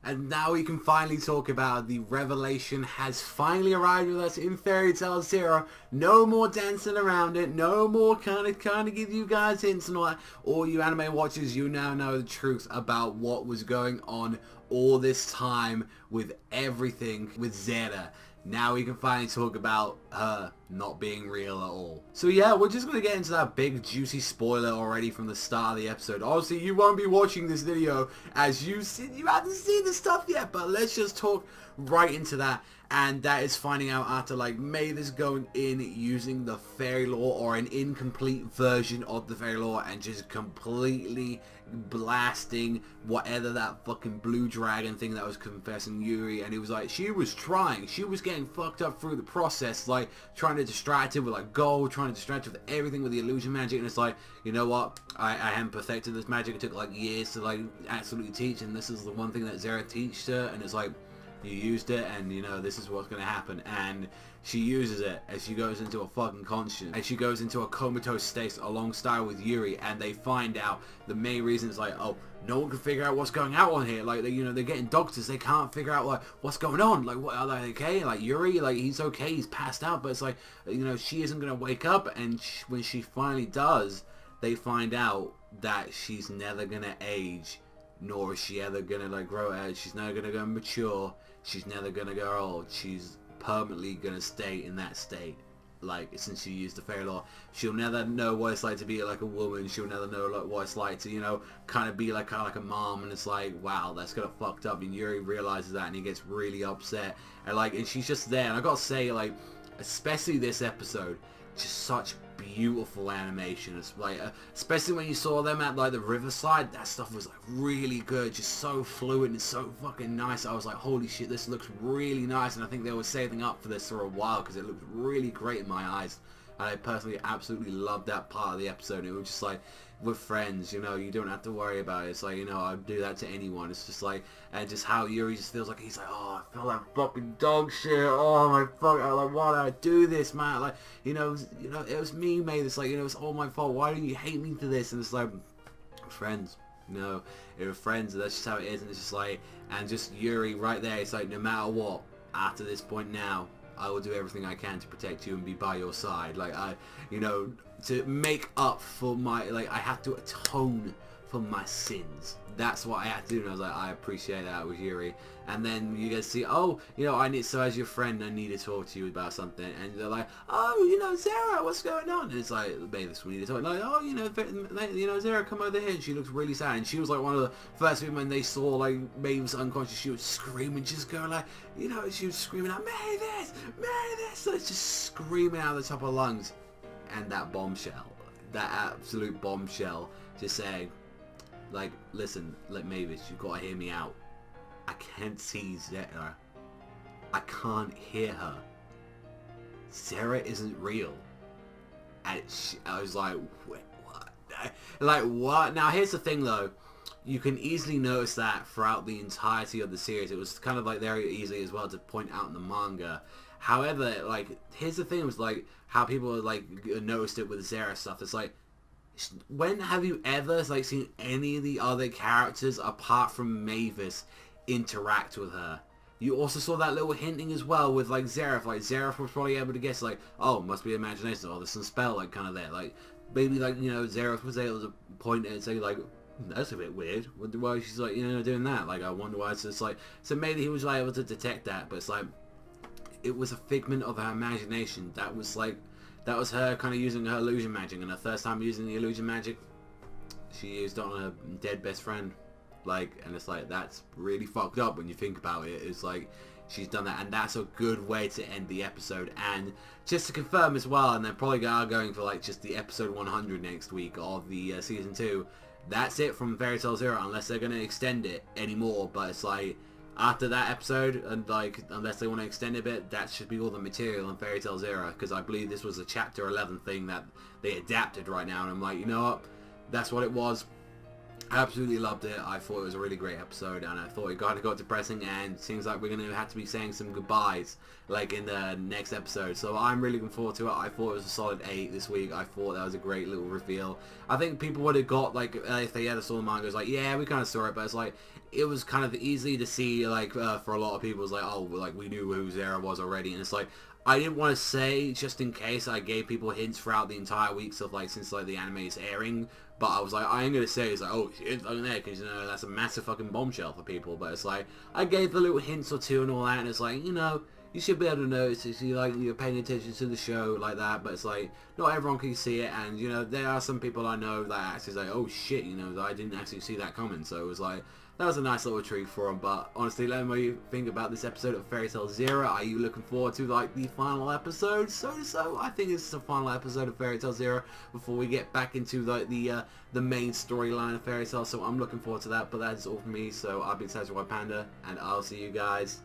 And now we can finally talk about the revelation has finally arrived with us in Fairy Tail Zero. No more dancing around it. No more kind of give you guys hints and all that. All you anime watchers, you now know the truth about what was going on all this time with everything with Zera. Now we can finally talk about her not being real at all. So yeah, we're just going to get into that big juicy spoiler already from the start of the episode. Obviously you won't be watching this video as you haven't seen the stuff yet, but let's just talk right into that. And that is finding out after like Mavis going in using the fairy lore or an incomplete version of the fairy lore and just completely blasting whatever that fucking blue dragon thing that was confessing Yuri. And it was like she was trying, she was getting fucked up through the process, like trying to distract him with like Ghoul, trying to distract him with everything with the illusion magic. And it's like, you know what, I haven't perfected this magic. It took like years to like absolutely teach, and this is the one thing that Zera teached her. And it's like, you used it, and you know this is what's going to happen. And she uses it as she goes into a fucking conscience, and she goes into a comatose state alongside with Yuri. And they find out the main reason is like, oh, no one can figure out what's going on here. Like, you know, they're getting doctors, they can't figure out like what's going on. Like, what are they okay? Like Yuri, like he's okay, he's passed out, but it's like, you know, she isn't going to wake up. And when she finally does, they find out that she's never going to age, nor is she ever gonna like grow out. She's never gonna go mature. She's never gonna go old. She's permanently gonna stay in that state. Like, since she used the fairy lore, she'll never know what it's like to be like a woman. She'll never know like what it's like to, you know, kind of be like a mom. And it's like, wow, that's kind of fucked up. And Yuri realizes that, and he gets really upset. And like, and she's just there. And I gotta say, like, especially this episode, just such beautiful animation. It's like, especially when you saw them at like the riverside, that stuff was like really good, just so fluid and so fucking nice. I was like, holy shit, this looks really nice. And I think they were saving up for this for a while because it looked really great in my eyes. And I personally absolutely loved that part of the episode. It was just like, with friends, you know, you don't have to worry about it. It's like, you know, I'd do that to anyone. It's just like, and just how Yuri just feels like, he's like, oh, I feel like fucking dog shit. Oh my fuck, like, why did I do this, man? Like, you know, it was me, mate. It's like, you know, it's all my fault. Why do you hate me for this? And it's like, friends, you know, it was friends. And that's just how it is. And it's just like, and just Yuri right there. It's like, no matter what, after this point now, I will do everything I can to protect you and be by your side. Like, you know, to make up for my, like, I have to atone for my sins. That's what I had to do. And I was like, I appreciate that with Yuri. And then you guys see, oh, you know, so as your friend, I need to talk to you about something. And they're like, oh, you know, Zera, what's going on? And it's like, Mavis, we need to talk. Like, oh, you know, Zera, come over here. And she looks really sad. And she was like one of the first people when they saw like Mavis unconscious, she was screaming, just going like, you know, she was screaming out, Mavis, Mavis. So it's just screaming out of the top of her lungs. And that bombshell, that absolute bombshell, just saying, like, listen, like, Mavis, you gotta hear me out. I can't see Zera. I can't hear her. Zera isn't real. And I was like, wait, what? Like, what? Now, here's the thing, though. You can easily notice that throughout the entirety of the series. It was kind of, like, very easy as well to point out in the manga. However, like, here's the thing was, like, how people, like, noticed it with Zera stuff. It's like, when have you ever, like, seen any of the other characters apart from Mavis interact with her? You also saw that little hinting as well with, like, Zeref. Like, Zeref was probably able to guess, like, oh, must be imagination, or there's some spell, like, kind of there. Like, maybe, like, you know, Zeref was able to point and say, like, that's a bit weird. Wonder why she's, like, you know, doing that. Like, I wonder why. So it's like, so maybe he was, like, able to detect that, but it's like, it was a figment of her imagination. That was, like, that was her kind of using her illusion magic, and her first time using the illusion magic, she used it on her dead best friend. Like, and it's like, that's really fucked up when you think about it. It's like, she's done that, and that's a good way to end the episode. And just to confirm as well, and they're probably are going for like just the episode 100 next week of the season 2. That's it from Fairy Tail Zero, unless they're going to extend it anymore. But it's like, after that episode, and like, unless they want to extend it a bit, that should be all the material in Fairy Tail Zero, because I believe this was a chapter 11 thing that they adapted right now, and I'm like, you know what, that's what it was. Absolutely loved it. I thought it was a really great episode, and I thought it kind of got depressing, and it seems like we're going to have to be saying some goodbyes like in the next episode. So I'm really looking forward to it. I thought it was a solid 8 this week. I thought that was a great little reveal. I think people would have got, like, if they had saw the manga, it was like, yeah, we kind of saw it, but it's like, it was kind of easy to see, like, for a lot of people, it's like, oh, like, we knew who Zera was already, and it's like, I didn't want to say, just in case I gave people hints throughout the entire weeks of, like, since, like, the anime is airing, but I was like, I ain't going to say, it's like, oh, it's fucking there, because, you know, that's a massive fucking bombshell for people, but it's like, I gave the little hints or two and all that, and it's like, you know, you should be able to notice if you, like, you're paying attention to the show like that, but it's like, not everyone can see it, and, you know, there are some people I know that actually say, oh, shit, you know, I didn't actually see that coming, so it was like, that was a nice little treat for them. But honestly, let me know what you think about this episode of Fairy Tail Zera. Are you looking forward to, like, the final episode? So I think it's the final episode of Fairy Tail Zera before we get back into, like, the main storyline of Fairy Tail. So I'm looking forward to that. But that's all from me. So I've been Savagezweipanda, and I'll see you guys